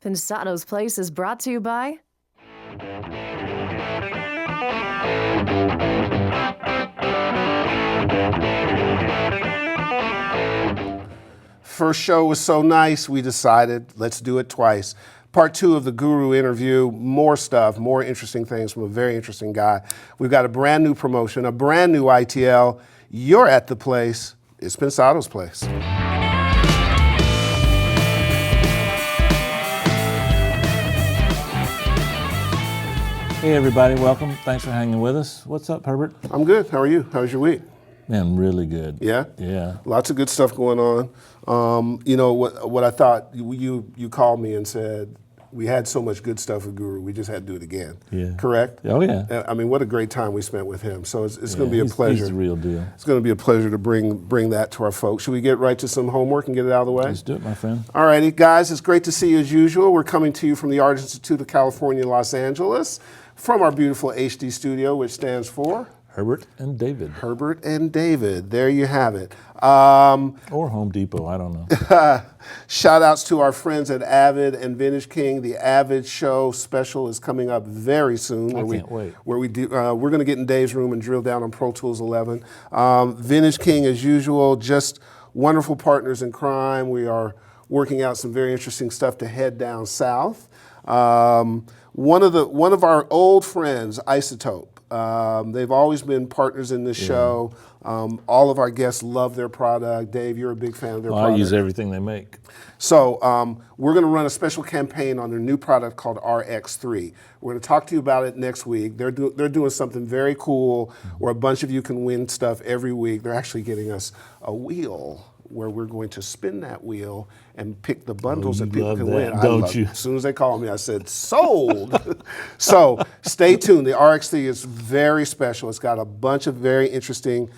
Pensado's Place is brought to you by First show was so nice, we decided let's do it twice. Part 2 of the Guru interview, more stuff, more interesting things from a very interesting guy. We've got a brand new promotion, a brand new ITL. You're at the place. It's Pensado's Place. Hey everybody, welcome. Thanks for hanging with us. What's up, Herbert? I'm good. How are you? How's your week? Man, really good. Yeah? Yeah. Lots of good stuff going on. You know, what I thought, you called me and said, we had so much good stuff with Guru, we just had to do it again. Yeah. Correct? Oh, yeah. I mean, what a great time we spent with him. So it's going to be a pleasure. He's the real deal. It's going to be a pleasure to bring that to our folks. Should we get right to some homework and get it out of the way? Let's do it, my friend. All righty, guys, it's great to see you as usual. We're coming to you from the Art Institute of California, Los Angeles, from our beautiful HD studio, which stands for? Herbert and David. Herbert and David. There you have it. Or Home Depot, I don't know. Shout outs to our friends at Avid and Vintage King. The Avid Show special is coming up very soon. I can't wait. We're going to get in Dave's room and drill down on Pro Tools 11. Vintage King, as usual, just wonderful partners in crime. We are working out some very interesting stuff to head down south. One of our old friends, Isotope. They've always been partners in this show. All of our guests love their product. Dave, you're a big fan of their product. I use everything they make. So we're going to run a special campaign on their new product called RX3. We're going to talk to you about it next week. They're doing something very cool where a bunch of you can win stuff every week. They're actually getting us a wheel where we're going to spin that wheel and pick the bundles that people can win. Don't you? As soon as they called me, I said, sold. So stay tuned. The RX3 is very special. It's got a bunch of very interesting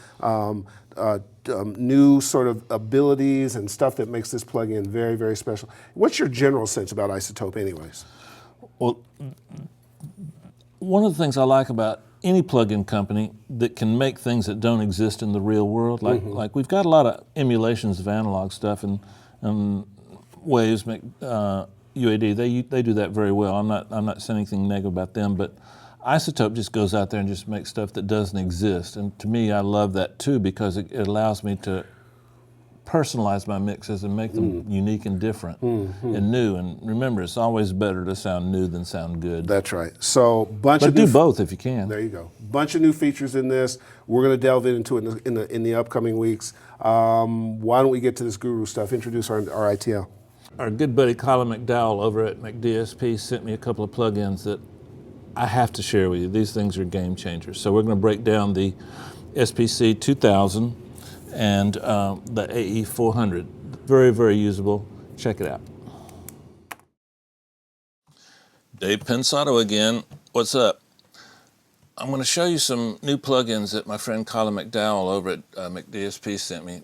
new sort of abilities and stuff that makes this plug-in very, very special. What's your general sense about Isotope anyways? Well, one of the things I like about any plug-in company that can make things that don't exist in the real world, like we've got a lot of emulations of analog stuff, and Waves make UAD. They do that very well. I'm not saying anything negative about them, but Isotope just goes out there and just makes stuff that doesn't exist. And to me, I love that too, because it allows me to personalize my mixes and make them unique and different and new. And remember, it's always better to sound new than sound good. That's right. So but do both if you can. There you go. Bunch of new features in this. We're going to delve into it in the upcoming weeks. Why don't we get to this Guru stuff? Introduce our ITL. Our good buddy Colin McDowell over at MCDSP sent me a couple of plugins that I have to share with you. These things are game changers. So we're going to break down the SPC 2000 and the AE400. Very, very usable. Check it out. Dave Pensado again. What's up? I'm going to show you some new plugins that my friend Colin McDowell over at MCDSP sent me.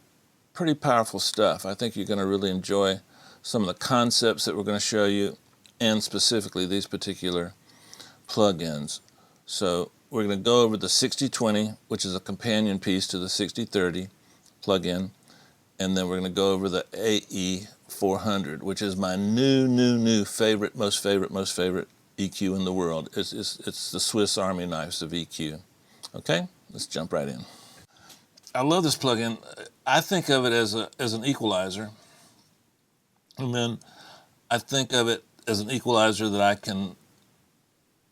Pretty powerful stuff. I think you're going to really enjoy some of the concepts that we're going to show you, and specifically these particular plugins. So we're going to go over the 6020, which is a companion piece to the 6030 plugin, and then we're going to go over the AE400, which is my new favorite, most favorite EQ in the world. It's the Swiss Army knives of EQ. Okay, let's jump right in. I love this plugin. I think of it as an equalizer, and then I think of it as an equalizer that I can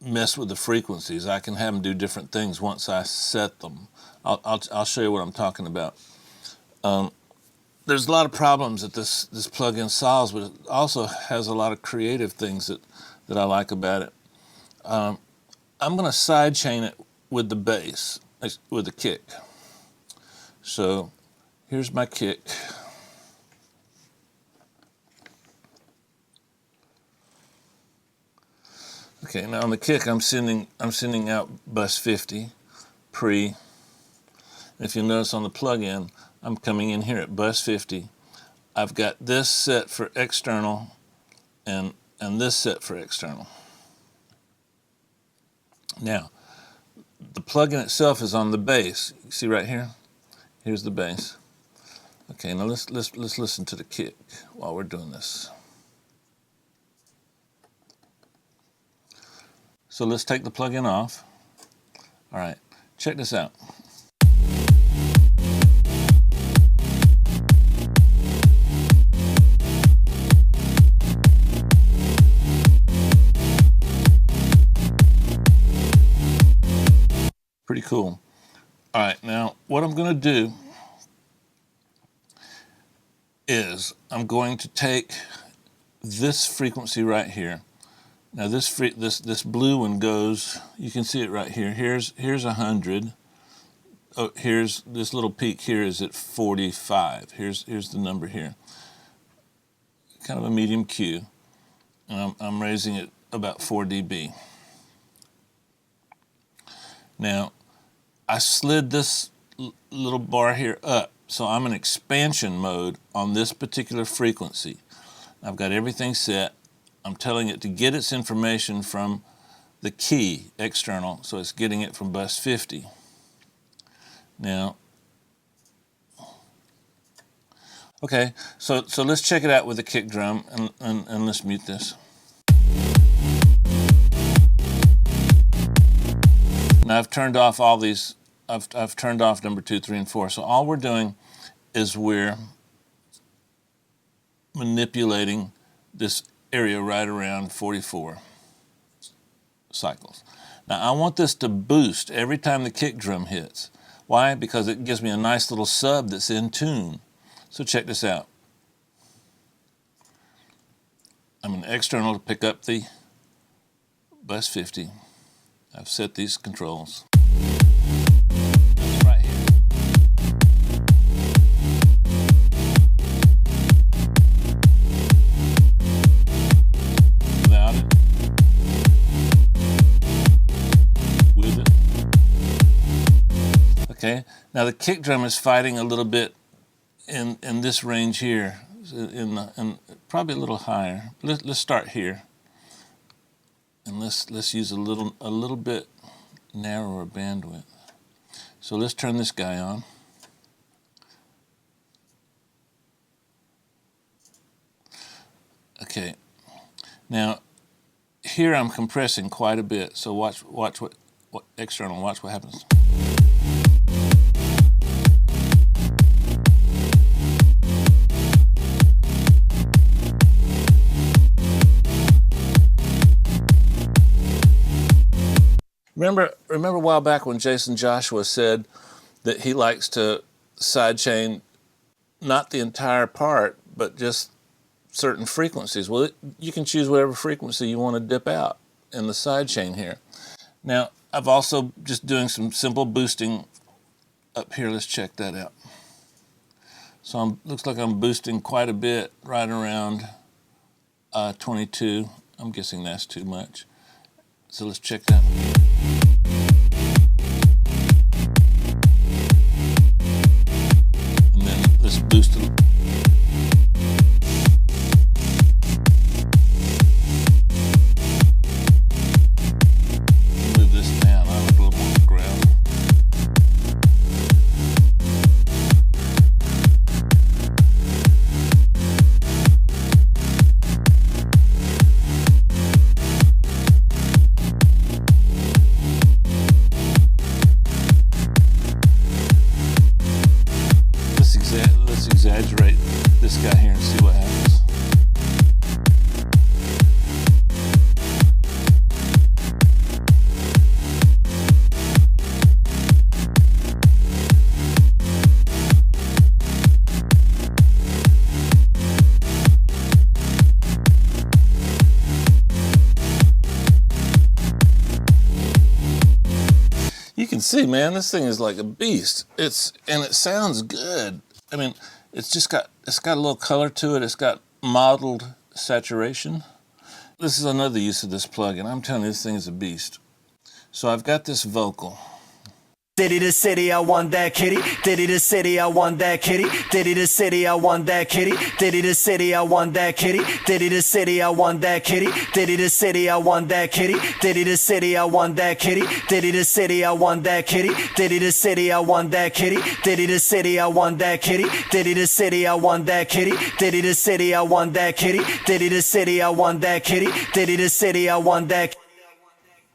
mess with the frequencies. I can have them do different things once I set them. I'll show you what I'm talking about. There's a lot of problems that this plugin solves, but it also has a lot of creative things that I like about it. I'm going to sidechain it with the bass, with the kick. So here's my kick. Okay, now on the kick, I'm sending out bus 50 pre. And if you notice on the plug-in, I'm coming in here at bus 50. I've got this set for external and this set for external. Now, the plug-in itself is on the bass. You see right here? Here's the bass. Okay, now let's listen to the kick while we're doing this. So let's take the plug-in off. All right, check this out. Pretty cool. All right, now what I'm going to do is I'm going to take this frequency right here. Now this blue one goes, you can see it right here. Here's 100. Oh, here's this little peak here is at 45. Here's the number here. Kind of a medium Q, and I'm raising it about 4 dB. Now I slid this little bar here up, so I'm in expansion mode on this particular frequency. I've got everything set. I'm telling it to get its information from the key external, so it's getting it from bus 50. Now, okay, so let's check it out with the kick drum, and let's mute this. Now I've turned off all these. I've turned off number 2, 3, and 4. So all we're doing is we're manipulating this area right around 44 cycles. Now I want this to boost every time the kick drum hits. Why? Because it gives me a nice little sub that's in tune. So check this out. I'm an external to pick up the bus 50. I've set these controls. That's right here. Without it. With it. Okay, now the kick drum is fighting a little bit in this range here, and probably a little higher. Let's start here. And let's use a little bit narrower bandwidth. So let's turn this guy on. Okay. Now here I'm compressing quite a bit. So watch what external. Watch what happens. Remember a while back when Jason Joshua said that he likes to sidechain not the entire part, but just certain frequencies. Well, you can choose whatever frequency you want to dip out in the sidechain here. Now, I've also just doing some simple boosting up here. Let's check that out. So looks like I'm boosting quite a bit, right around 22. I'm guessing that's too much. So let's check that. And then let's boost it. Move this down. I look a little more ground. Let's exaggerate this guy here and see what happens. You can see, man, this thing is like a beast. And it sounds good. I mean, it's got a little color to it. It's got mottled saturation. This is another use of this plugin. I'm telling you, this thing is a beast. So I've got this vocal. Diddy the city, I want that kitty. Diddy the city, I want that kitty. Diddy the city, I want that kitty. Diddy the city, I want that kitty. Diddy the city, I want that kitty. Diddy the city, I want that kitty. Diddy the city, I want that kitty. Diddy the city, I want that kitty. Diddy the city, I want that kitty. Diddy the city, I want that kitty. Diddy the city, I want that kitty. Diddy the city, I want that kitty. Diddy the city, I want that kitty. Diddy the city, I want that.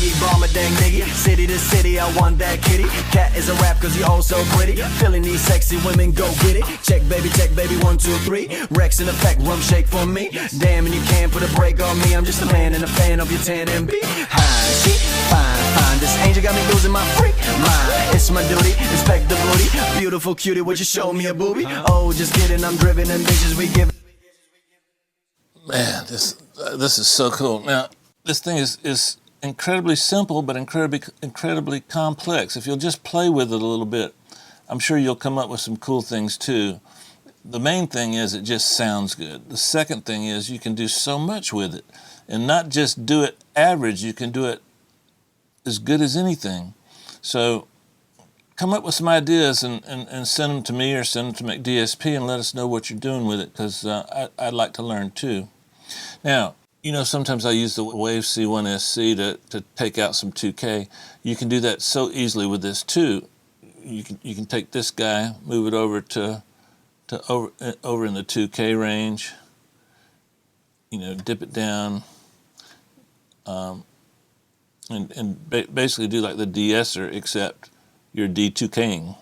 biggie, bomber dang nigga. City to city, I want that kitty. Cat is a rap cause he all so pretty. Feeling these sexy women, go get it. Check baby, 1, 2, 3. Rex in effect, rum shake for me. Damn, and you can't put a break on me. I'm just a man and a fan of your 10 MB. Hi, she fine. This angel got me losing my freak mind. It's my duty, inspect the booty. Beautiful cutie, would you show me a booby? Oh, just kidding, I'm driven and bitches we give. Man, this is so cool. Now, this thing is incredibly simple, but incredibly complex. If you'll just play with it a little bit, I'm sure you'll come up with some cool things too. The main thing is it just sounds good. The second thing is you can do so much with it, and not just do it average, you can do it as good as anything. So come up with some ideas and send them to me or send them to MCDSP and let us know what you're doing with it, because I'd like to learn too. Now, you know, sometimes I use the Wave C1SC to take out some 2K. You can do that so easily with this too. You can take this guy, move it over to over in the 2K range. You know, dip it down, and basically do like the de-esser, except you're D2King.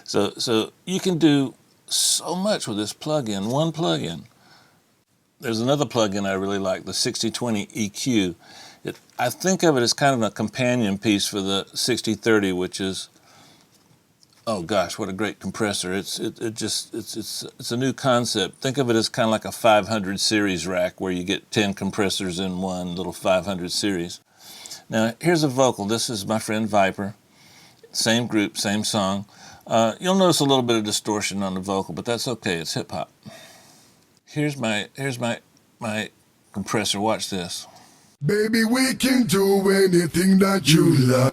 so you can do so much with this plugin, one plugin. There's another plugin I really like, the 6020 EQ. I think of it as kind of a companion piece for the 6030, which is, oh gosh, what a great compressor. It's a new concept. Think of it as kind of like a 500 series rack where you get 10 compressors in one little 500 series. Now, here's a vocal. This is my friend Viper. Same group, same song. You'll notice a little bit of distortion on the vocal, but that's okay. It's hip hop. Here's my compressor. Watch this. Baby, we can do anything that you love.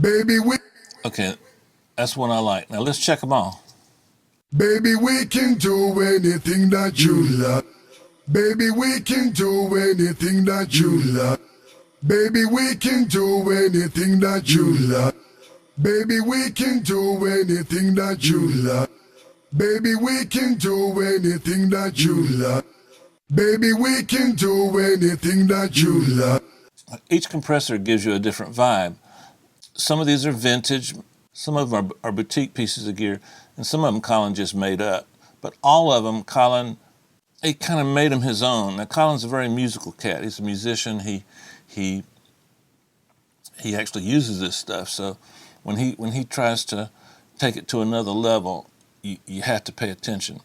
Baby, we. Okay, that's one I like. Now let's check them all. Baby, we can do anything that you love. Baby, we can do anything that you love. Baby, we can do anything that you love. Baby, we can do anything that you love. Baby, we can do anything that you love. Baby, we can do anything that you love. Each compressor gives you a different vibe. Some of these are vintage, some of them are boutique pieces of gear, and some of them Colin just made up. But all of them, Colin, he kind of made them his own. Now, Colin's a very musical cat. He's a musician. He actually uses this stuff. So when he tries to take it to another level, you have to pay attention.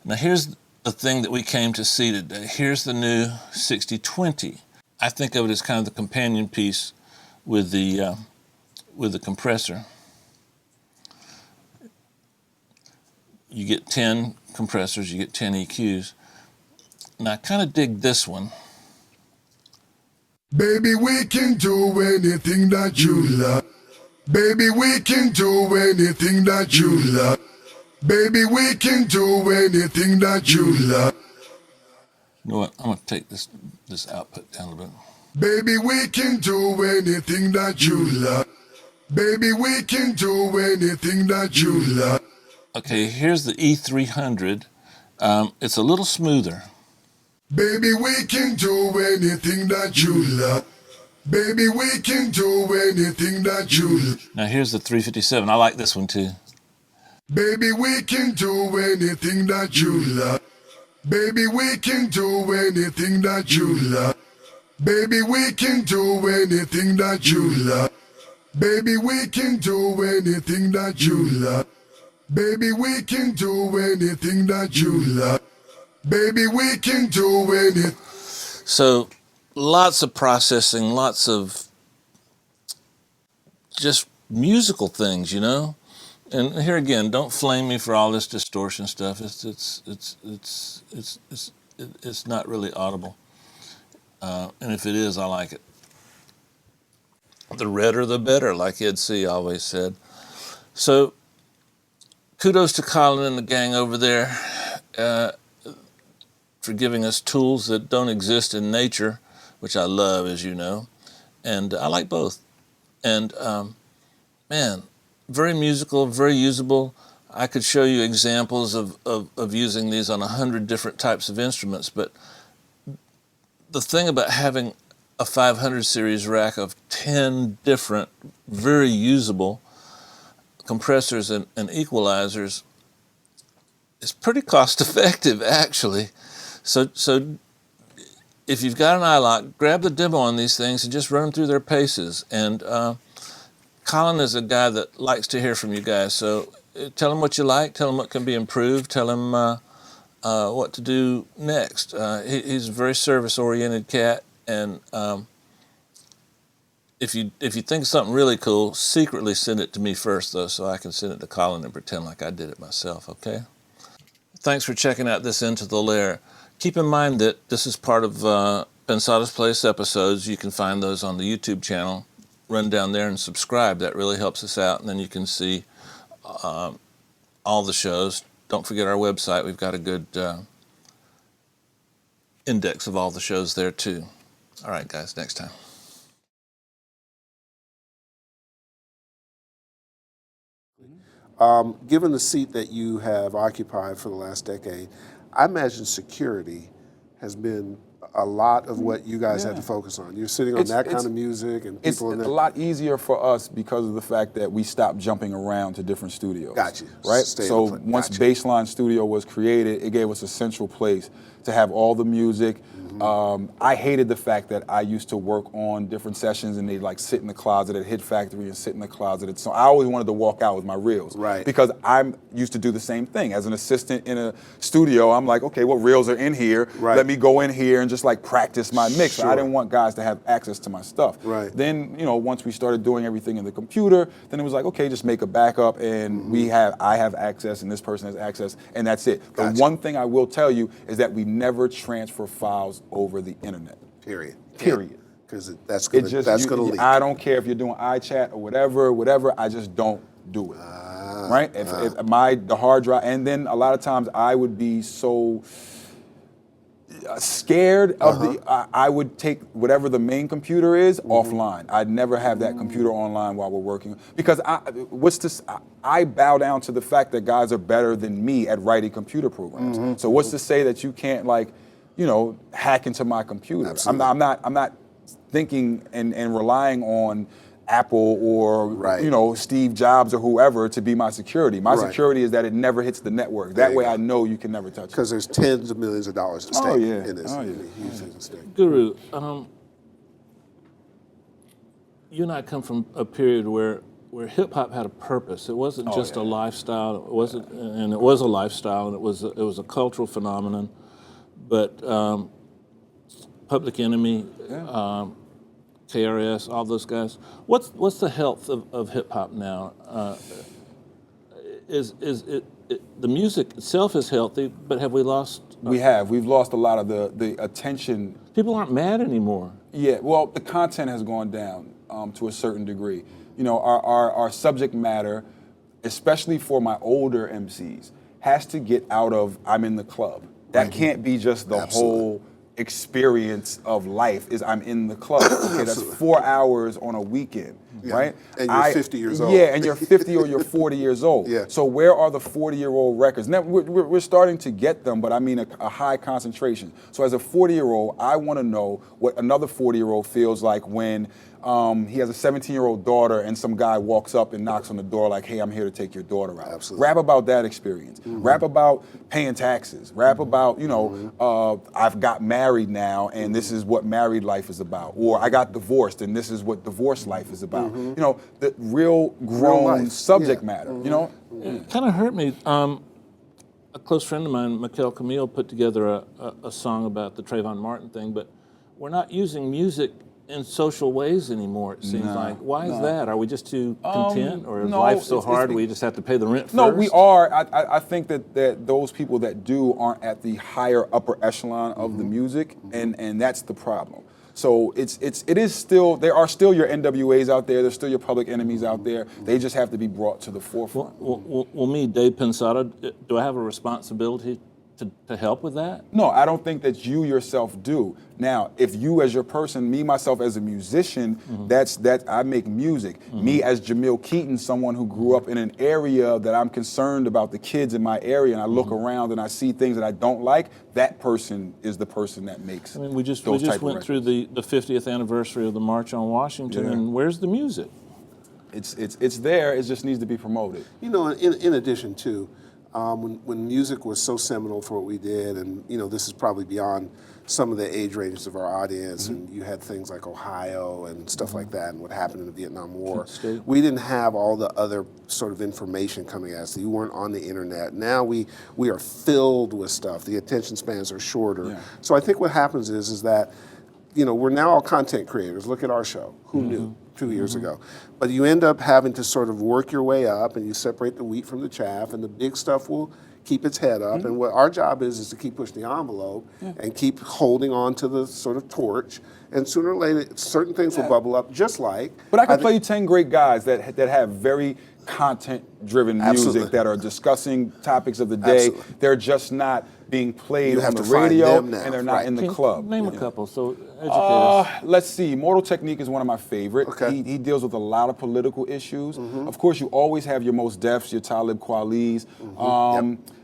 Now here's the thing that we came to see today. Here's the new 6020. I think of it as kind of the companion piece with the compressor. You get 10 compressors, you get 10 EQs. Now I kind of dig this one. Baby, we can do anything that you love. Baby, we can do anything that you love. Baby, we can do anything that you love. You know what? I'm going to take this output down a bit. Baby, we can do anything that you love. Baby, we can do anything that you love. Okay, here's the E300. It's a little smoother. Baby, we can do anything that you love. Baby, we can do anything that you love. Now here's the 357. I like this one too. Baby, we can do anything that you love. Baby, we can do anything that you love. Baby, we can do anything that you love. Baby, we can do anything that you love. Baby, we can do anything that you love. Baby, we can do anything. So lots of processing, lots of just musical things, you know. And here again, don't flame me for all this distortion stuff. It's not really audible. And if it is, I like it. The redder, the better, like Ed C. always said. So, kudos to Colin and the gang over there for giving us tools that don't exist in nature, which I love, as you know. And I like both. And, man, very musical, very usable. I could show you examples of using these on 100 different types of instruments, but the thing about having a 500 series rack of 10 different, very usable compressors and equalizers is pretty cost effective, actually. So if you've got an iLock, grab the demo on these things and just run them through their paces. And Colin is a guy that likes to hear from you guys. So tell him what you like, tell him what can be improved, tell him what to do next. He's a very service-oriented cat, and if you think something really cool, secretly send it to me first, though, so I can send it to Colin and pretend like I did it myself, okay? Thanks for checking out this Into the Lair. Keep in mind that this is part of Pensado's Place episodes. You can find those on the YouTube channel. Run down there and subscribe. That really helps us out, and then you can see all the shows. Don't forget our website. We've got a good index of all the shows there, too. All right, guys, next time. Given the seat that you have occupied for the last decade, I imagine security has been a lot of what you guys had to focus on. You're sitting on that kind of music and people in It's there. a lot easier for us because of the fact that we stopped jumping around to different studios. Gotcha. Right? Stay in So the pla- once gotcha. Baseline Studio was created, it gave us a central place to have all the music. I hated the fact that I used to work on different sessions and they'd like sit in the closet at Hit Factory and sit in the closet. So I always wanted to walk out with my reels. Right. Because I'm used to do the same thing. As an assistant in a studio, I'm like, okay, what reels are in here? Right. Let me go in here and just like practice my mix. Sure. I didn't want guys to have access to my stuff. Right. Then, once we started doing everything in the computer, then it was like, okay, just make a backup and I have access and this person has access and that's it. Gotcha. The one thing I will tell you is that we never transfer files over the internet. Period. Period. Because that's It going just, to leak. I don't care if you're doing iChat or whatever, I just don't do it. Right? If the hard drive, and then a lot of times I would be so scared of I would take whatever the main computer is offline. I'd never have that computer online while we're working because I bow down to the fact that guys are better than me at writing computer programs. So what's to say that you can't hack into my computer? Absolutely. I'm not thinking and relying on Apple or Right. Steve Jobs or whoever to be my security. My Right. security is that it never hits the network. There That you way go. I know you can never touch it. Because there's tens of millions of dollars at stake Oh, yeah. in this. Oh, yeah. I mean, huge things at stake. Guru, you and I come from a period where hip hop had a purpose. It wasn't just a lifestyle. It wasn't, and it was a lifestyle, and it was a cultural phenomenon. But Public Enemy, KRS, all those guys. What's the health of hip hop now? Is it the music itself is healthy, but have we lost? We've lost a lot of the attention. People aren't mad anymore. Yeah, well, the content has gone down to a certain degree. Our subject matter, especially for my older MCs, has to get out of I'm in the club. That can't be just the whole experience of life is I'm in the club. Okay, that's 4 hours on a weekend, right? And you're 50 years old. Yeah, and you're 50 or you're 40 years old. Yeah. So where are the 40-year-old records? Now, we're starting to get them, but I mean a high concentration. So as a 40-year-old, I want to know what another 40-year-old feels like when he has a 17-year-old daughter and some guy walks up and knocks on the door like, hey, I'm here to take your daughter out. Absolutely. Rap about that experience. Rap about paying taxes. Rap about, I've got married now and this is what married life is about. Or I got divorced and this is what divorce life is about. The real grown life. subject Yeah. matter, It kind of hurt me. A close friend of mine, Mikel Camille, put together a song about the Trayvon Martin thing, but we're not using music in social ways anymore, it seems like. Why is that? Are we just too content? Or is no, life so it's hard the- we just have to pay the rent first? No, we are. I think that those people that do aren't at the higher upper echelon of the music, and that's the problem. So it is still, there are still your NWAs out there, there's still your Public Enemies out there. They just have to be brought to the forefront. Well, me, Dave Pensado, do I have a responsibility to help with that? No, I don't think that you yourself do. Now, if you as your person, me myself as a musician, that's I make music. Me as Jamil Keaton, someone who grew up in an area that I'm concerned about the kids in my area, and I look around and I see things that I don't like, that person is the person that makes. I mean, we just those type of went through records. the 50th anniversary of the March on Washington, Yeah. and where's the music? It's there. It just needs to be promoted. You know, in addition to, when music was so seminal for what we did, and you know, this is probably beyond some of the age ranges of our audience, and you had things like Ohio and stuff like that, and what happened in the Vietnam War. State. We didn't have all the other sort of information coming at us. You weren't on the internet. Now we are filled with stuff. The attention spans are shorter. Yeah. So I think what happens is that, you know, we're now all content creators. Look at our show. Who knew 2 years ago? But you end up having to sort of work your way up, and you separate the wheat from the chaff, and the big stuff will keep its head up. And what our job is to keep pushing the envelope and keep holding on to the sort of torch. And sooner or later, certain things will bubble up, just like. But I can think- play you 10 great guys that have very content-driven music Absolutely. that are discussing topics of the day. Absolutely. They're just not being played You on have the to find radio, them now, and they're not right. in the Can- club. Name a couple, so educate us. Let's see. Mortal Technique is one of my favorite. Okay. He deals with a lot of political issues. Of course, you always have your Mos Defs, your Talib Kweli's.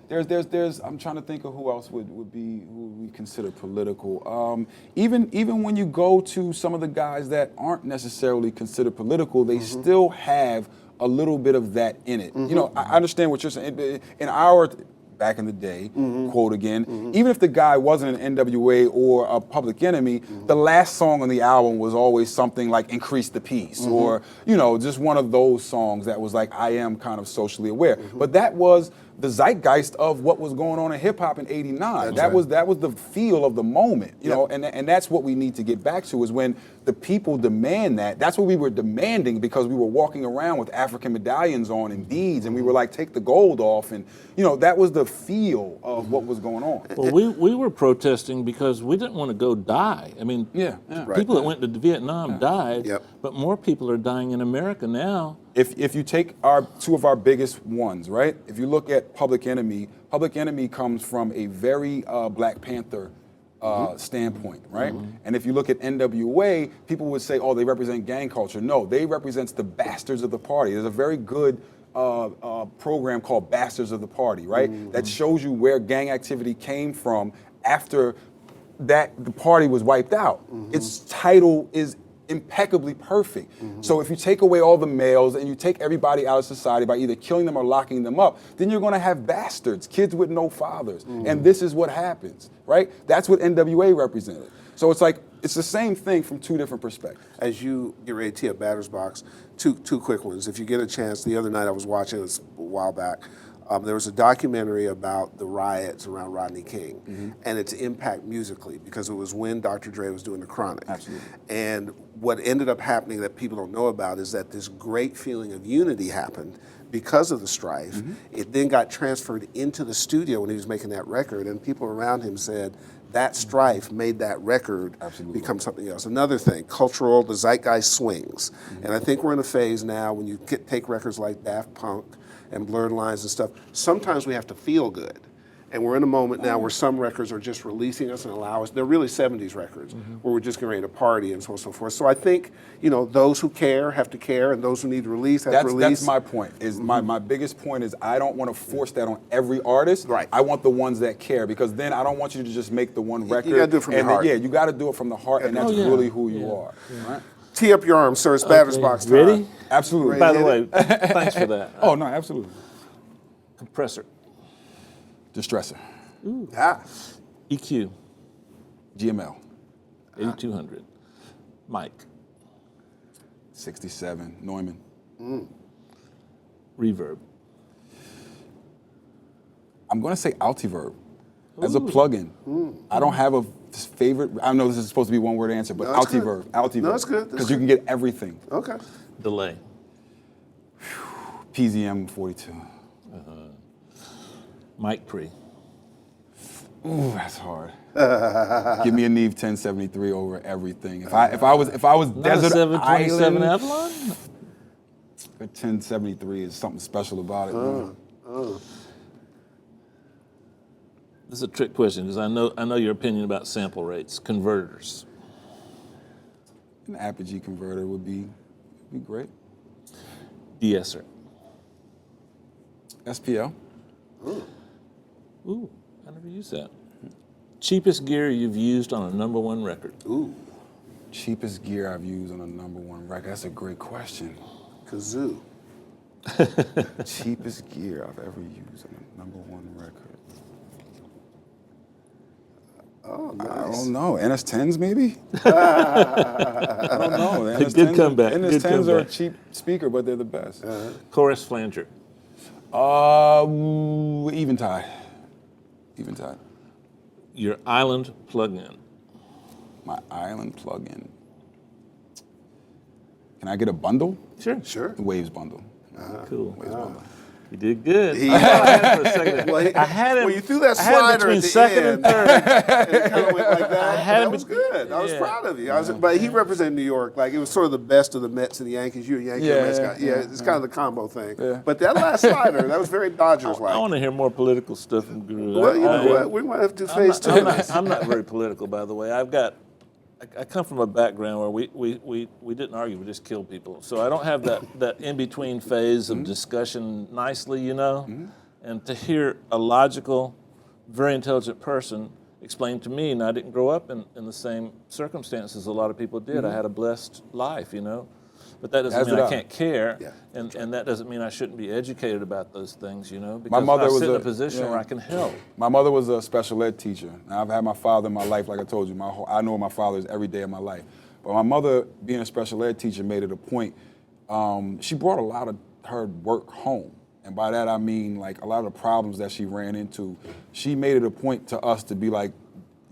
There's. I'm trying to think of who else who we consider political. Even when you go to some of the guys that aren't necessarily considered political, they still have a little bit of that in it. You know, I understand what you're saying. In our back in the day, quote again, even if the guy wasn't an NWA or a Public Enemy, the last song on the album was always something like Increase the Peace, or, you know, just one of those songs that was like, I am kind of socially aware. But that was the zeitgeist of what was going on in hip hop in '89. That was the feel of the moment, you know, and that's what we need to get back to, is when the people demand that. That's what we were demanding, because we were walking around with African medallions on and beads, and we were like, take the gold off, and you know, that was the feel of what was going on. Well, we were protesting because we didn't want to go die. I mean, Yeah. people that went to Vietnam died, Yep. but more people are dying in America now. If you take two of our biggest ones, right? If you look at Public Enemy comes from a very Black Panther standpoint, right? And if you look at NWA, people would say, oh, they represent gang culture. No, they represent the bastards of the party. There's a very good program called Bastards of the Party, right? That shows you where gang activity came from after that the party was wiped out. Its title is impeccably perfect. So if you take away all the males and you take everybody out of society by either killing them or locking them up, then you're going to have bastards, kids with no fathers. And this is what happens, right? That's what NWA represented. So it's like, it's the same thing from two different perspectives. As you get ready to tee up batter's box, two quick ones. If you get a chance, the other night I was watching, it was a while back, there was a documentary about the riots around Rodney King and its impact musically, because it was when Dr. Dre was doing the Chronic. Absolutely. And what ended up happening that people don't know about is that this great feeling of unity happened because of the strife. It then got transferred into the studio when he was making that record, and people around him said, that strife made that record become something else. Another thing, cultural, the zeitgeist swings. And I think we're in a phase now when you take records like Daft Punk and Blurred Lines and stuff, sometimes we have to feel good. And we're in a moment now where some records are just releasing us and allow us, they're really 70s records, where we're just getting ready to party and so on and so forth. So I think, you know, those who care have to care, and those who need to release have to release. That's my point. My biggest point is, I don't want to force that on every artist. Right. I want the ones that care, because then I don't want you to just make the one record. You gotta do it from your heart. Yeah, you got to do it from the heart, and that's really who you are. Right? Tee up your arms, sir. It's batter's box time. Ready? Absolutely. By the way, thanks for that. Oh, no, absolutely. Compressor, Distressor. Ah. EQ, GML. 8200. Mic, 67. Neumann. reverb. I'm going to say Altiverb as a plugin. I don't have a favorite. I know this is supposed to be one word answer, but No, that's good. Altiverb. Altiverb. No, that's good. That's Because you can get everything. Okay. Delay, PZM 42. mic pre. Ooh, that's hard. Give me a Neve 1073 over everything. If I was Not a Desert 727 Island, Avalon? a 1073 is something special about it. Man. This is a trick question because I know your opinion about sample rates, converters. An Apogee converter would be great. De-esser. SPL. Ooh, I never used that. Cheapest gear you've used on a #1 record. Ooh, Cheapest gear I've used on a #1 record. That's a great question. kazoo. Cheapest gear I've ever used on a #1 record. Oh, nice. I don't know. NS10s maybe? I don't know. The Good NS10s comeback, good NS10s are a comeback. cheap speaker, but they're the best. Chorus flanger. Eventide. Eventide. Your island plug-in. My island plugin. Can I get a bundle? Sure. Sure. The Waves bundle. Cool. Waves bundle. You did good. He- I had him for a second. Well, I had him. Well, you threw that I had him slider between at the second end. and third. And it kind of went like that. had That him was between- good. I was yeah. proud of you. But he represented New York. Like, it was sort of the best of the Mets and the Yankees. You're a Yankee Yeah, Mets guy. yeah, It's kind of the combo thing. Yeah. But that last slider, that was very Dodgers-like. I want to hear more political stuff from Guru. Well, you know what? We might have to do phase two of this. I'm not very political, by the way. I come from a background where we didn't argue, we just killed people. So I don't have that in-between phase of discussion nicely, you know? And to hear a logical, very intelligent person explain to me, and I didn't grow up in the same circumstances a lot of people did. I had a blessed life, you know? But that doesn't As mean did I I. can't care, Yeah. and that doesn't mean I shouldn't be educated about those things, you know? Because My mother I was sit in a- a position yeah. where I can help. My mother was a special ed teacher. Now, I've had my father in my life, like I told you. I know my father is every day of my life. But my mother, being a special ed teacher, made it a point. She brought a lot of her work home. And by that, I mean, like, a lot of the problems that she ran into, she made it a point to us to be like,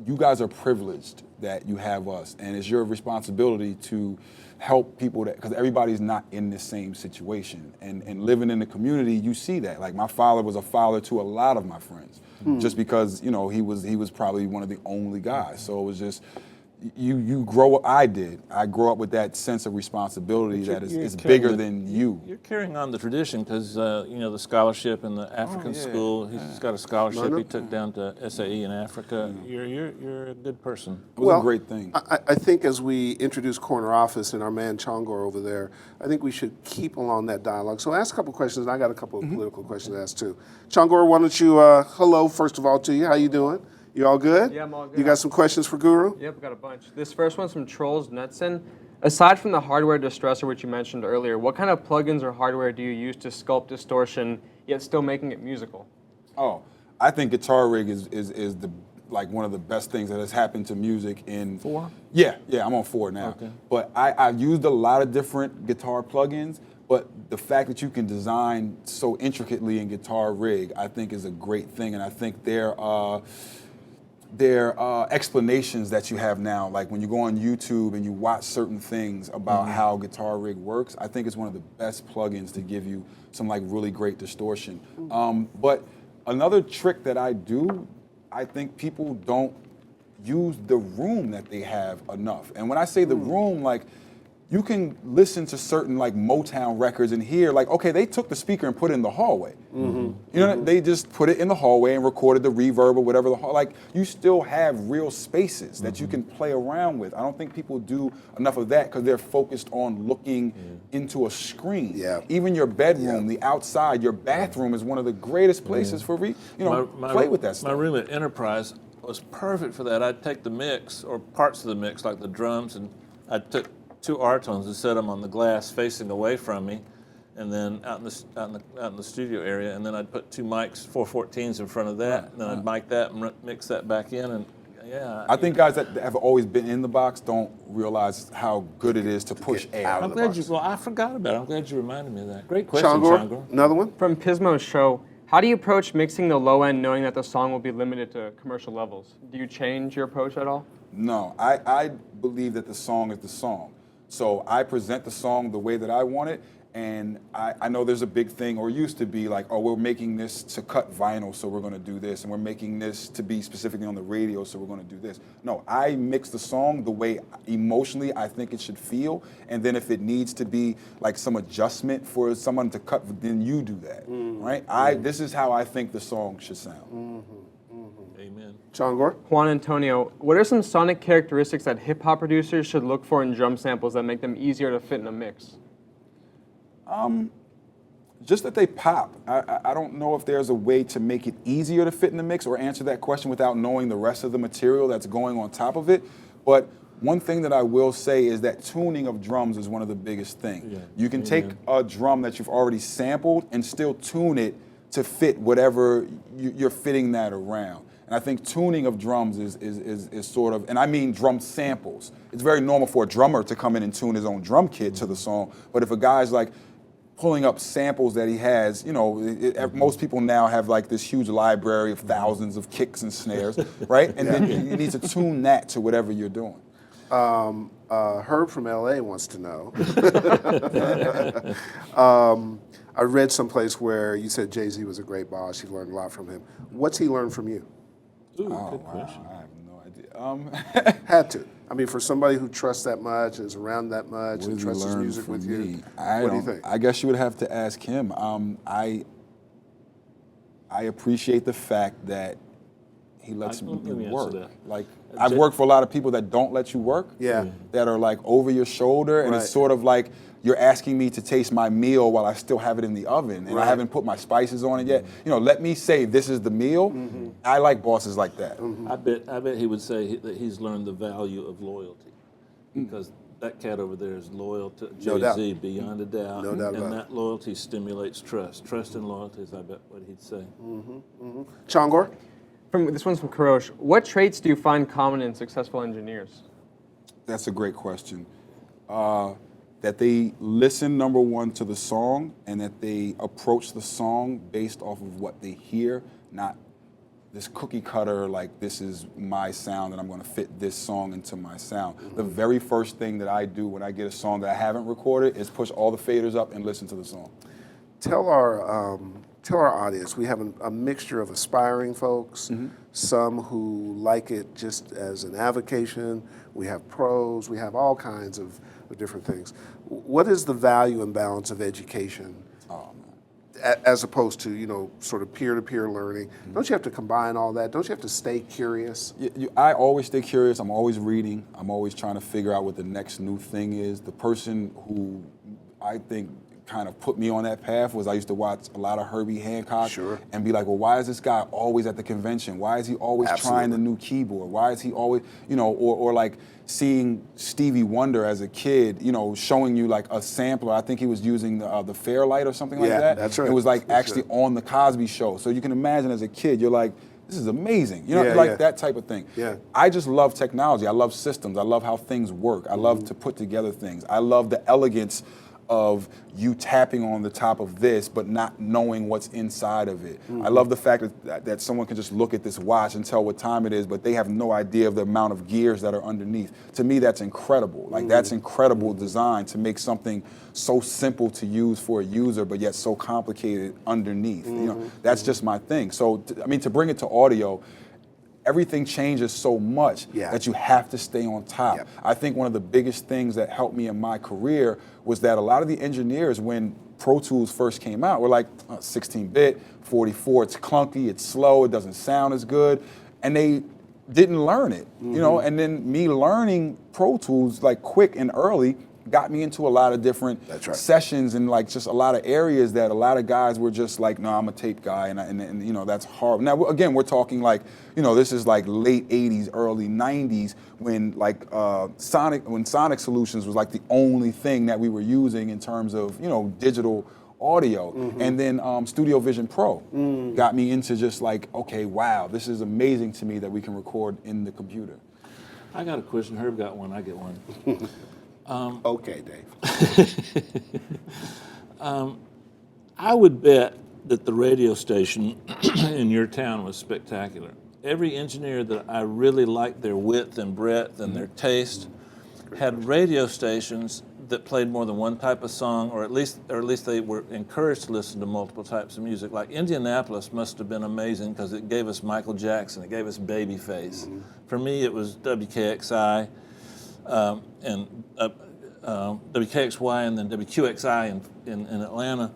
you guys are privileged that you have us. And it's your responsibility to help people because everybody's not in the same situation. And living in the community, you see that. Like, my father was a father to a lot of my friends, just because, you know, he was probably one of the only guys. So it was just, you grow up, I grew up with that sense of responsibility that is bigger than you. You're carrying on the tradition because, you know, the scholarship in the African school, he's got a scholarship he took down to SAE in Africa. You're a good person. It was a great thing. I think as we introduce Corner Office and our man Chongor over there, I think we should keep along that dialogue. So ask a couple questions, and I got a couple of political questions to ask too. Chongor, why don't you, hello, first of all, to you. How you doing? You all good? Yeah, I'm all good. You got some questions for Guru? Yep, we got a bunch. This first one's from Trolls Nutson. Aside from the hardware distressor, which you mentioned earlier, what kind of plugins or hardware do you use to sculpt distortion, yet still making it musical? Oh, I think Guitar Rig is the one of the best things that has happened to music in 4? Yeah, I'm on 4 now. Okay. But I've used a lot of different guitar plugins, but the fact that you can design so intricately in Guitar Rig, I think is a great thing, and I think there are explanations that you have now, like when you go on YouTube and you watch certain things about how Guitar Rig works, I think it's one of the best plugins to give you some like really great distortion. But another trick that I do, I think people don't use the room that they have enough. And when I say the room, like, you can listen to certain like Motown records and hear like, okay, they took the speaker and put it in the hallway. You know, they just put it in the hallway and recorded the reverb or whatever. Like, you still have real spaces that you can play around with. I don't think people do enough of that because they're focused on looking into a screen. Yeah. Even your bedroom, the outside, your bathroom is one of the greatest places for play with that stuff. My room at Enterprise was perfect for that. I'd take the mix or parts of the mix, like the drums, and I'd took 2 Artones and set them on the glass facing away from me, and then out in the studio area, and then I'd put 2 mics, 414s in front of that, and then I'd mic that and mix that back in, and yeah. I think guys that have always been in the box don't realize how good it is to push air. I'm glad I forgot about it. I'm glad you reminded me of that. Great question, Chongor, Chongor. another one? From Pismo's show, how do you approach mixing the low end knowing that the song will be limited to commercial levels? Do you change your approach at all? No, I believe that the song is the song. So I present the song the way that I want it, and I know there's a big thing, or used to be like, oh, we're making this to cut vinyl, so we're gonna do this, and we're making this to be specifically on the radio, so we're gonna do this. No, I mix the song the way emotionally I think it should feel, and then if it needs to be like some adjustment for someone to cut, then you do that, right? This is how I think the song should sound. Amen. Chongor? Juan Antonio, what are some sonic characteristics that hip-hop producers should look for in drum samples that make them easier to fit in a mix? Just that they pop. I don't know if there's a way to make it easier to fit in the mix or answer that question without knowing the rest of the material that's going on top of it. But one thing that I will say is that tuning of drums is one of the biggest things. Yeah. You can take a drum that you've already sampled and still tune it to fit whatever you're fitting that around. And I think tuning of drums is sort of, and I mean drum samples. It's very normal for a drummer to come in and tune his own drum kit to the song. But if a guy's like pulling up samples that he has, you know, most people now have like this huge library of thousands of kicks and snares, right? And then you need to tune that to whatever you're doing. Herb from LA wants to know. I read someplace where you said Jay-Z was a great boss. You learned a lot from him. What's he learned from you? Ooh, good question. I have no idea. Had to. I mean, for somebody who trusts that much, is around that much, What and did trusts his learn music from with me? you, what do you think? I guess you would have to ask him. I appreciate the fact that he lets me let me answer work. that. Like I've worked for a lot of people that don't let you work. Yeah. That are like over your shoulder, and Right. it's sort of like you're asking me to taste my meal while I still have it in the oven, and I Right. haven't put my spices on it yet. You know, let me say this is the meal. I like bosses like that. I bet he would say that he's learned the value of loyalty, because that cat over there is loyal to No doubt. Jay-Z beyond a doubt. No doubt and about that loyalty stimulates trust. Trust and loyalty is, I bet, what he'd say. Chongor? This one's from Karosh. What traits do you find common in successful engineers? That's a great question. That they listen, number one, to the song, and that they approach the song based off of what they hear, not this cookie cutter, like this is my sound and I'm gonna fit this song into my sound. The very first thing that I do when I get a song that I haven't recorded is push all the faders up and listen to the song. Tell our audience, we have a mixture of aspiring folks, some who like it just as an avocation, we have pros, we have all kinds of different things. What is the value and balance of education as opposed to, you know, sort of peer-to-peer learning? Don't you have to combine all that? Don't you have to stay curious? I always stay curious. I'm always reading. I'm always trying to figure out what the next new thing is. The person who I think kind of put me on that path was I used to watch a lot of Herbie Hancock and be like, well, why is this guy always at the convention? Why is he always trying the new keyboard? Why is he always, you know, or like seeing Stevie Wonder as a kid, you know, showing you like a sampler. I think he was using the Fairlight or something like that. Yeah, that's right. It was like actually on the Cosby Show. So you can imagine as a kid, you're like, this is amazing. You know, that type of thing. Yeah. I just love technology. I love systems. I love how things work. I love to put together things. I love the elegance of you tapping on the top of this, but not knowing what's inside of it. I love the fact that someone can just look at this watch and tell what time it is, but they have no idea of the amount of gears that are underneath. To me, that's incredible. Like, that's incredible design to make something so simple to use for a user, but yet so complicated underneath. You know, that's just my thing. So, I mean, to bring it to audio, everything changes so much that you have to stay on top. I think one of the biggest things that helped me in my career was that a lot of the engineers, when Pro Tools first came out, were like, 16-bit, 44, it's clunky, it's slow, it doesn't sound as good, and they didn't learn it, you know, and then me learning Pro Tools like quick and early got me into a lot of different sessions and like just a lot of areas that a lot of guys were just like, no, I'm a tape guy, and you know, that's hard. Now, again, we're talking like, you know, this is like late 80s, early 90s when like Sonic Solutions was like the only thing that we were using in terms of, you know, digital audio. And then Studio Vision Pro got me into just like, okay, wow, this is amazing to me that we can record in the computer. I got a question. Herb got one. I get one. Okay, Dave. I would bet that the radio station in your town was spectacular. Every engineer that I really liked their width and breadth and their taste had radio stations that played more than one type of song, or at least they were encouraged to listen to multiple types of music. Like Indianapolis must have been amazing because it gave us Michael Jackson, it gave us Babyface. For me, it was WKXI. And WKXY and then WQXI in Atlanta.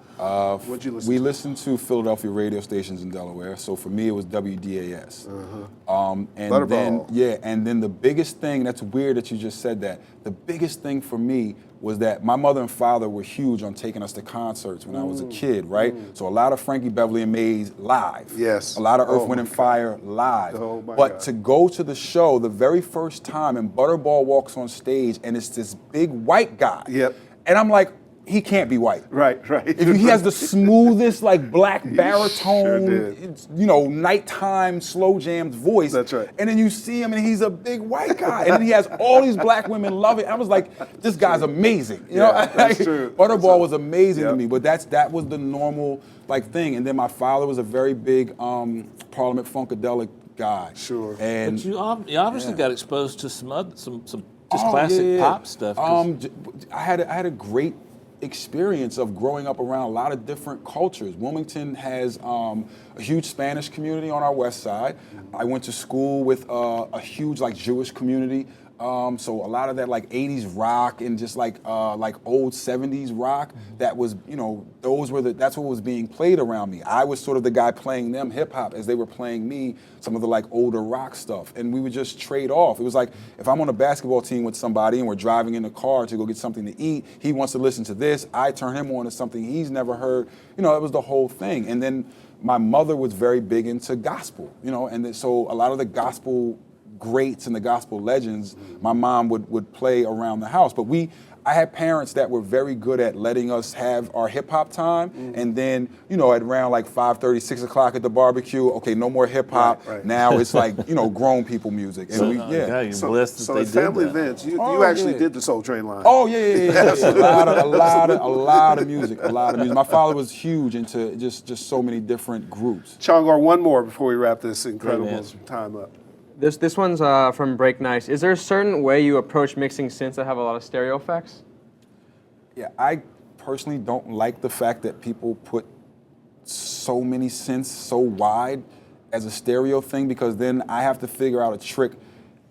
What'd you listen We to? listened to Philadelphia radio stations in Delaware. So for me, it was WDAS. And Butterball. then the biggest thing, that's weird that you just said that. The biggest thing for me was that my mother and father were huge on taking us to concerts when I was a kid, right? So a lot of Frankie Beverly and Maze live. Yes. A lot of Oh Earth, Wind my and Fire live. Oh my But God. to go to the show the very first time and Butterball walks on stage and it's this big white guy. Yep. And I'm like, he can't be white. Right. He has the smoothest, like black baritone, did. nighttime slow jammed voice. That's right. And then you see him, and he's a big white guy, and then he has all these black women love it. I was like, this guy's amazing. You know, Yeah, that's true. Butterball was amazing to Yep. me, but that was the normal like thing. And then my father was a very big Parliament Funkadelic guy. Sure. And But you obviously got exposed to some just Oh, classic yeah. pop stuff. 'Cause I had a great experience of growing up around a lot of different cultures. Wilmington has a huge Spanish community on our west side. I went to school with a huge like Jewish community. So a lot of that like 80s rock and just like old 70s rock, that was, that's what was being played around me. I was sort of the guy playing them hip hop as they were playing me some of the like older rock stuff. And we would just trade off. It was like if I'm on a basketball team with somebody and we're driving in the car to go get something to eat, he wants to listen to this, I turn him on to something he's never heard. It was the whole thing. And then my mother was very big into gospel, so a lot of the gospel greats and the gospel legends, my mom would play around the house. But I had parents that were very good at letting us have our hip hop time, and then at around like 5:30, 6 o'clock at the barbecue, okay, no more hip hop. Right. Now it's like grown people music, and God, you're blessed that So they at family did that. events, you Oh, actually yeah. did the Soul Train line. Oh yeah. A lot of music. My father was huge into just so many different groups. Changar, one more before we wrap this incredible answer. time up. This one's from Break Nice. Is there a certain way you approach mixing synths that have a lot of stereo effects? Yeah, I personally don't like the fact that people put so many synths so wide as a stereo thing, because then I have to figure out a trick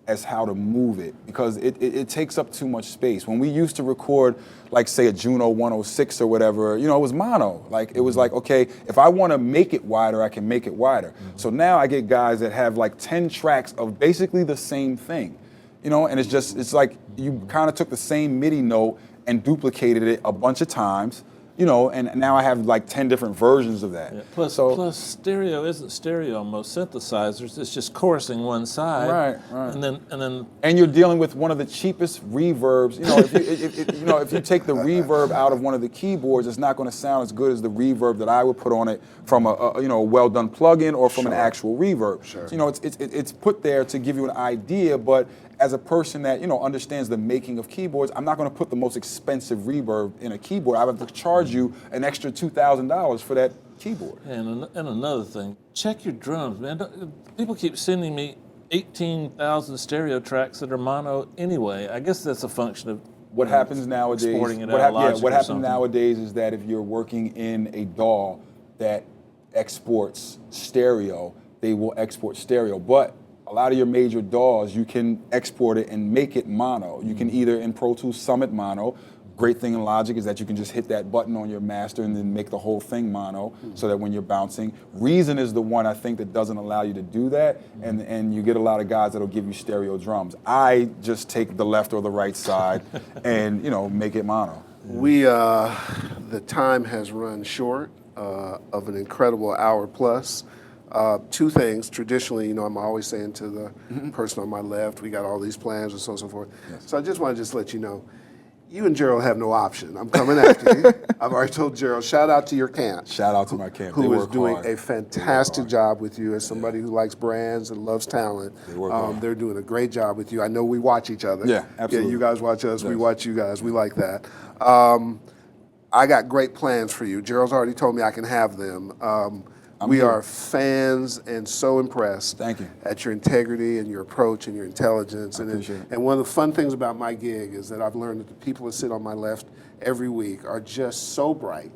as how to move it, because it takes up too much space. When we used to record, like say a Juno 106 or whatever, it was mono. Like it was like, okay, if I want to make it wider, I can make it wider. So now I get guys that have like 10 tracks of basically the same thing, and it's like you kind of took the same MIDI note and duplicated it a bunch of times, and now I have like 10 different versions of that. Yeah. Plus stereo isn't stereo on most synthesizers. It's just chorusing one side. Right. And then And you're dealing with one of the cheapest reverbs. If you take the reverb out of one of the keyboards, it's not going to sound as good as the reverb that I would put on it from a well done plugin or from an actual reverb. Sure. So, it's put there to give you an idea, but as a person that understands the making of keyboards, I'm not going to put the most expensive reverb in a keyboard. I have to charge you an extra $2,000 for that keyboard. and another thing, check your drums, man. People keep sending me 18,000 stereo tracks that are mono anyway. I guess that's a function of What happens nowadays? exporting it What out of Logic what or happens something. nowadays is that if you're working in a DAW that exports stereo, they will export stereo. But a lot of your major DAWs, you can export it and make it mono. You can either in Pro Tools Summit mono. Great thing in Logic is that you can just hit that button on your master and then make the whole thing mono, so that when you're bouncing. Reason is the one I think that doesn't allow you to do that, and you get a lot of guys that'll give you stereo drums. I just take the left or the right side and make it mono. The time has run short of an incredible hour plus. Two things. Traditionally, I'm always saying to the person on my left, we got all these plans and so on and so forth. Yes. So I just want to let you know, you and Gerald have no option. I'm coming after you. I've already told Gerald, shout out to your camp. Shout out to my camp. They Who is work doing hard. a fantastic job with you as somebody who likes brands and loves talent. They work hard. They're doing a great job with you. I know we watch each other. Yeah, absolutely. You guys watch us, we Yes. watch you guys. We like that. I got great plans for you. Gerald's already told me I can have them. We here. are fans and so impressed Thank you. at your integrity and your approach and your intelligence. appreciate it. And one of the fun things about my gig is that I've learned that the people that sit on my left every week are just so bright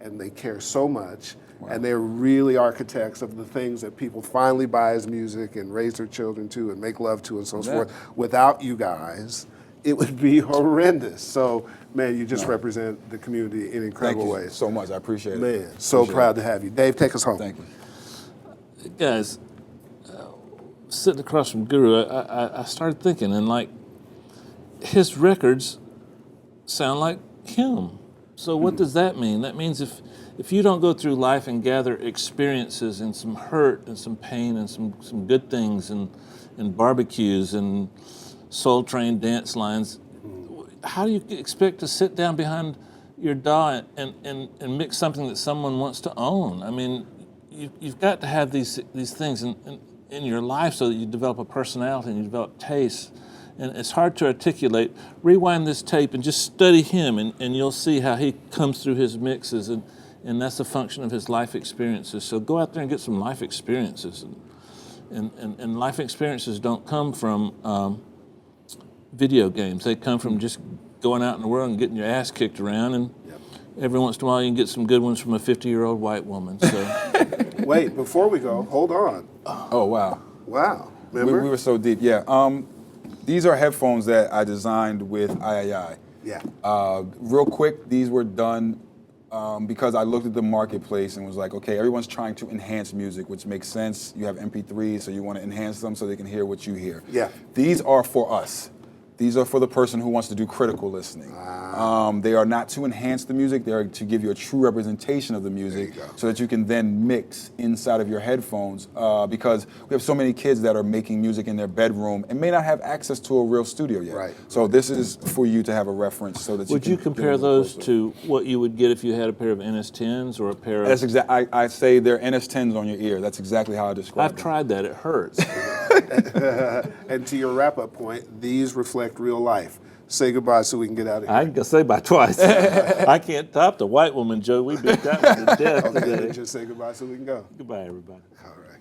and they care so much. And they're really architects of the things that people finally buy as music and raise their children to and make love to and so Yeah. forth. Without you guys, it would be horrendous. So, man, you just represent the community in incredible Thank you ways. so much. I appreciate it. Man, so Appreciate proud it. to have you. Dave, take us home. Thank you. Guys, sitting across from Guru, I started thinking, and like, his records sound like him. So what does that mean? That means if you don't go through life and gather experiences and some hurt and some pain and some good things and barbecues and Soul Train dance lines, how do you expect to sit down behind your DAW and mix something that someone wants to own? I mean, you've got to have these things in your life so that you develop a personality and you develop taste. And it's hard to articulate. Rewind this tape and just study him, and you'll see how he comes through his mixes, and that's a function of his life experiences. So go out there and get some life experiences. And life experiences don't come from video games. They come from just going out in the world and getting your ass kicked around, and every once in a while you can get some good ones from a 50-year-old white woman. So Wait, before we go, hold on. Oh, wow. Wow. We Remember? were so deep. Yeah. These are headphones that I designed with III. Yeah. Real quick, these were done because I looked at the marketplace and was like, okay, everyone's trying to enhance music, which makes sense. You have MP3s, so you want to enhance them so they can hear what you hear. Yeah. These are for us. These are for the person who wants to do critical listening. They are not to enhance the music, they are to give you a true representation of the music so that you can then mix inside of your headphones because we have so many kids that are making music in their bedroom and may not have access to a real studio yet. Right. So this is for you to have a reference so that would you you can compare get a little those closer. to what you would get if you had a pair of NS10s or a pair of... That's I say they're NS10s on your ear. That's exactly how I describe I've them. tried that. It hurts. And to your wrap-up point, these reflect real life. Say goodbye so we can get out of here. I can say bye twice. I can't top the white woman joke. We beat that one to death Okay, today. just say goodbye so we can go. Goodbye, everybody. All right.